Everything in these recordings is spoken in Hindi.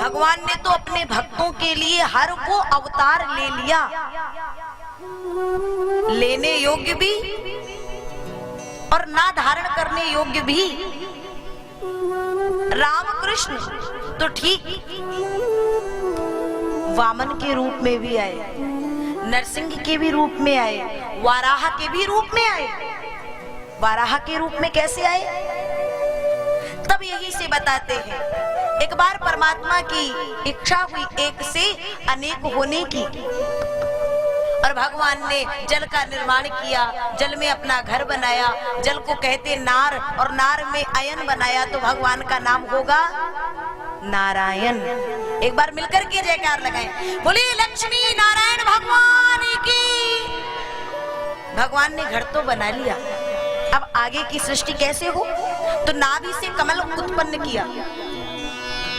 भगवान ने तो अपने भक्तों के लिए हर को अवतार ले लिया, लेने योग्य भी और ना धारण करने योग्य भी। रामकृष्ण तो ठीक वामन के रूप में भी आए, नरसिंह के भी रूप में आए, वाराह के भी रूप में आए। वाराह के रूप में कैसे आए? तब यही से बताते हैं, एक बार परमात्मा की इच्छा हुई एक से अनेक होने की, और भगवान ने जल का निर्माण किया, जल में अपना घर बनाया। जल को कहते नार, और नार में अयन बनाया, तो भगवान का नाम होगा नारायण। एक बार मिलकर के जयकार लगाएं, बोलिए लक्ष्मी नारायण भगवान की। भगवान ने घर तो बना लिया, अब आगे की सृष्टि कैसे हो? तो नाभि से कमल उत्पन्न किया,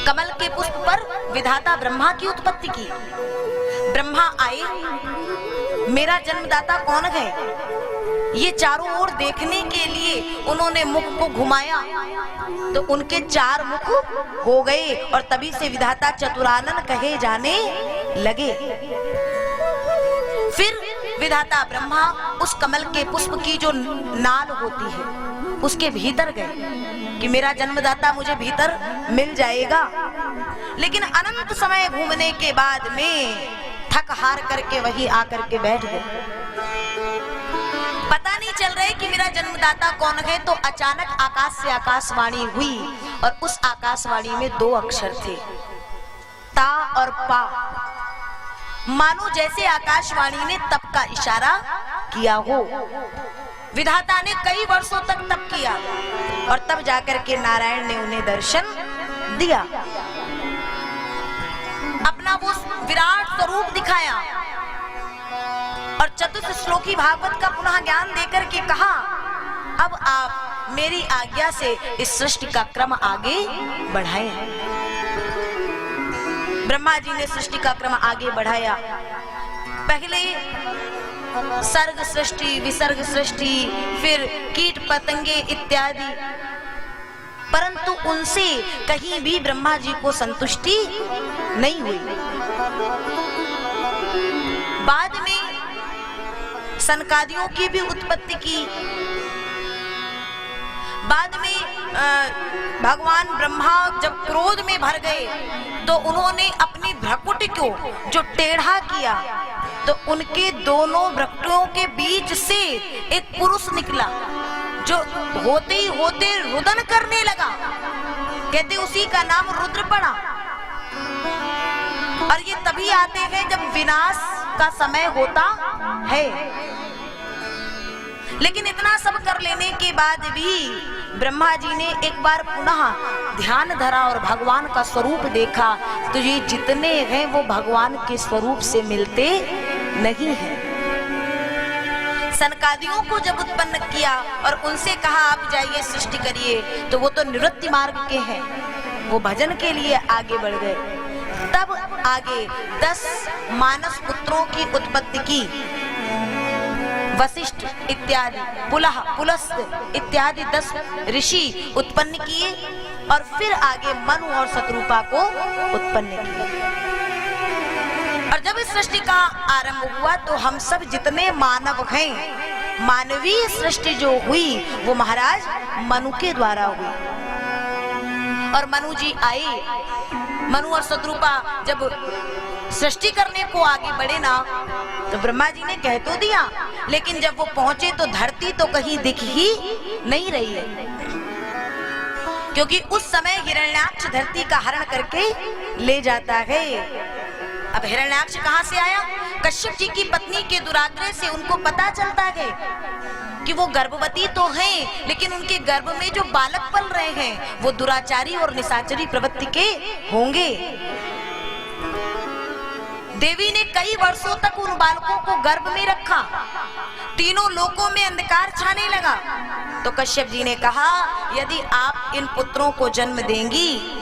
कमल के पुष्प पर विधाता ब्रह्मा की उत्पत्ति की। ब्रह्मा आए, मेरा जन्मदाता कौन है, ये चारों ओर देखने के लिए उन्होंने मुख को घुमाया, तो उनके चार मुख हो गए, और तभी से विधाता चतुरानन कहे जाने लगे। फिर विधाता ब्रह्मा उस कमल के पुष्प की जो नाल होती है उसके भीतर गए कि मेरा जन्मदाता मुझे भीतर मिल जाएगा। लेकिन अनंत समय घूमने के बाद में थक हार करके वही आकर के बैठ गए। पता नहीं चल रहा है कि मेरा जन्मदाता कौन है। तो अचानक आकाश से आकाशवाणी हुई, और उस आकाशवाणी में दो अक्षर थे, ता और पा। मानो जैसे आकाशवाणी ने तप का इशारा किया हो। विधाता ने कई वर्षों तक तप किया, और तब जाकर के नारायण ने उन्हें दर्शन दिया, अपना वो विराट स्वरूप दिखाया, और चतुर्थ श्लोकी भागवत का पुनः ज्ञान देकर के कहा, अब आप मेरी आज्ञा से इस सृष्टि का क्रम आगे बढ़ाएं। ब्रह्मा जी ने सृष्टि का क्रम आगे बढ़ाया। पहले सर्ग सृष्टि, विसर्ग सृष्टि, फिर कीट पतंगे इत्यादि, परंतु उनसे कहीं भी ब्रह्मा जी को संतुष्टि नहीं हुई। बाद में सनकादियों की भी उत्पत्ति की। बाद में भगवान ब्रह्मा जब क्रोध में भर गए तो उन्होंने अपनी भ्रकुटी को जो टेढ़ा किया, तो उनके दोनों भ्रकुटियों के बीच से एक पुरुष निकला, जो होते ही होते रुदन करने लगा। कहते उसी का नाम रुद्र पड़ा। और ये तभी आते हैं जब विनाश का समय होता है। लेकिन इतना सब कर लेने के बाद भी ब्रह्मा जी ने एक बार पुनः ध्यान धरा और भगवान का स्वरूप देखा, तो ये जितने हैं वो भगवान के स्वरूप से मिलते नहीं हैं। सनकादियों को जब उत्पन्न किया और उनसे कहा आप जाइए सृष्टि करिए, तो वो तो निवृत्ति मार्ग के हैं, वो भजन के लिए आगे बढ़ गए। तब आगे 10 मानस पुत्रों की उत्पत्ति की। वशिष्ठ इत्यादि, पुलस्त इत्यादि 10 ऋषि उत्पन्न किए, और फिर आगे मनु और शत्रुपा को उत्पन्न किए। और जब इस सृष्टि का आरंभ हुआ तो हम सब जितने मानव हैं, मानवीय सृष्टि जो हुई वो महाराज मनु के द्वारा हुई। और मनु जी आए, मनु और शत्रुपा जब सृष्टि करने को आगे बढ़े ना, तो ब्रह्मा जी ने कह तो दिया, लेकिन जब वो पहुंचे तो धरती तो कहीं दिख ही नहीं रही है, क्योंकि उस समय हिरण्याक्ष धरती का हरण करके ले जाता है। अब हिरण्याक्ष कहां से आया? कश्यप जी की पत्नी के दुराग्रह से उनको पता चलता है कि वो गर्भवती तो हैं, लेकिन उनके गर्भ में जो बालक पल रहे हैं वो दुराचारी और निशाचरी प्रवृत्ति के होंगे। देवी ने कई वर्षों तक उन बालकों को गर्भ में रखा। तीनों लोकों में अंधकार छाने लगा। तो कश्यप जी ने कहा, यदि आप इन पुत्रों को जन्म देंगी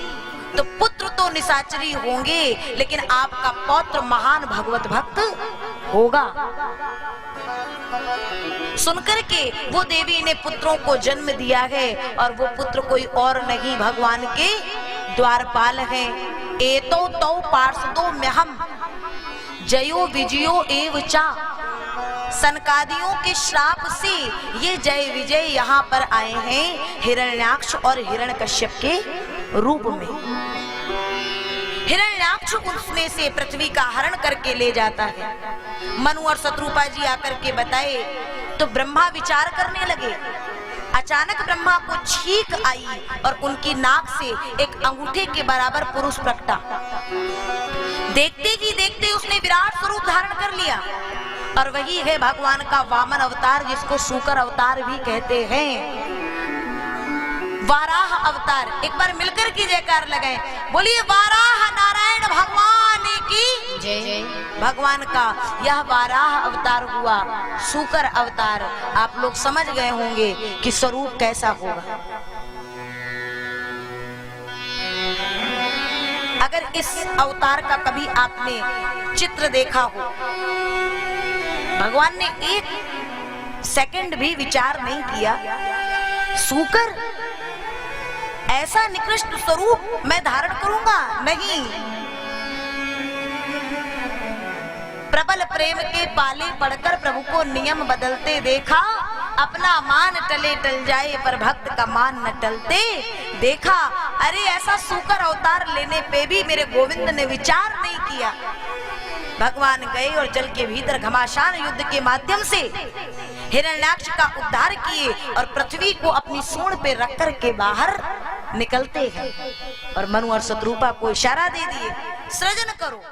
तो पुत्र तो निशाचरी होंगे, लेकिन आपका पौत्र महान भगवत भक्त होगा। सुनकर के वो देवी ने पुत्रों को जन्म दिया है, और वो पुत्र कोई और नहीं भगवान के द्वारपाल है। एतो तौ पार्षदो म्यहम जयो विजयो एव चा। सनकादियों के श्राप से ये जय विजय यहाँ पर आए हैं हिरण्याक्ष और हिरण्यकश्यप के रूप में। हिरण्याक्ष उसमें से पृथ्वी का हरण करके ले जाता है। मनु और शत्रुपा जी आकर के बताए तो ब्रह्मा विचार करने लगे। अचानक ब्रह्मा को छींक आई और उनकी नाक से एक अंगूठे के बराबर पुरुष प्रकटा। देखते ही देखते उसने विराट स्वरूप धारण कर लिया और वही है भगवान का वामन अवतार, जिसको शूकर अवतार भी कहते हैं, वाराह अवतार। एक बार मिलकर की जयकार लगाए, बोलिए वाराह नारायण भगवान की जय। भगवान का यह वाराह अवतार हुआ, शूकर अवतार। आप लोग समझ गए होंगे कि स्वरूप कैसा होगा। अगर इस अवतार का कभी आपने चित्र देखा हो, भगवान ने एक सेकंड भी विचार नहीं किया, शूकर ऐसा निकृष्ट स्वरूप मैं धारण करूंगा, नहीं। प्रबल प्रेम के पाले पड़कर प्रभु को नियम बदलते देखा। अपना मान टले टल जाए पर भक्त का मान न टलते देखा। अरे ऐसा शूकर अवतार लेने पे भी मेरे गोविंद ने विचार नहीं किया। भगवान गए और जल के भीतर घमासान युद्ध के माध्यम से हिरण्याक्ष का उद्धार किए और पृथ्वी को अपनी सूंड पे रख कर के बाहर निकलते हैं और मनु और शत्रुपा को इशारा दे दिए, सृजन करो।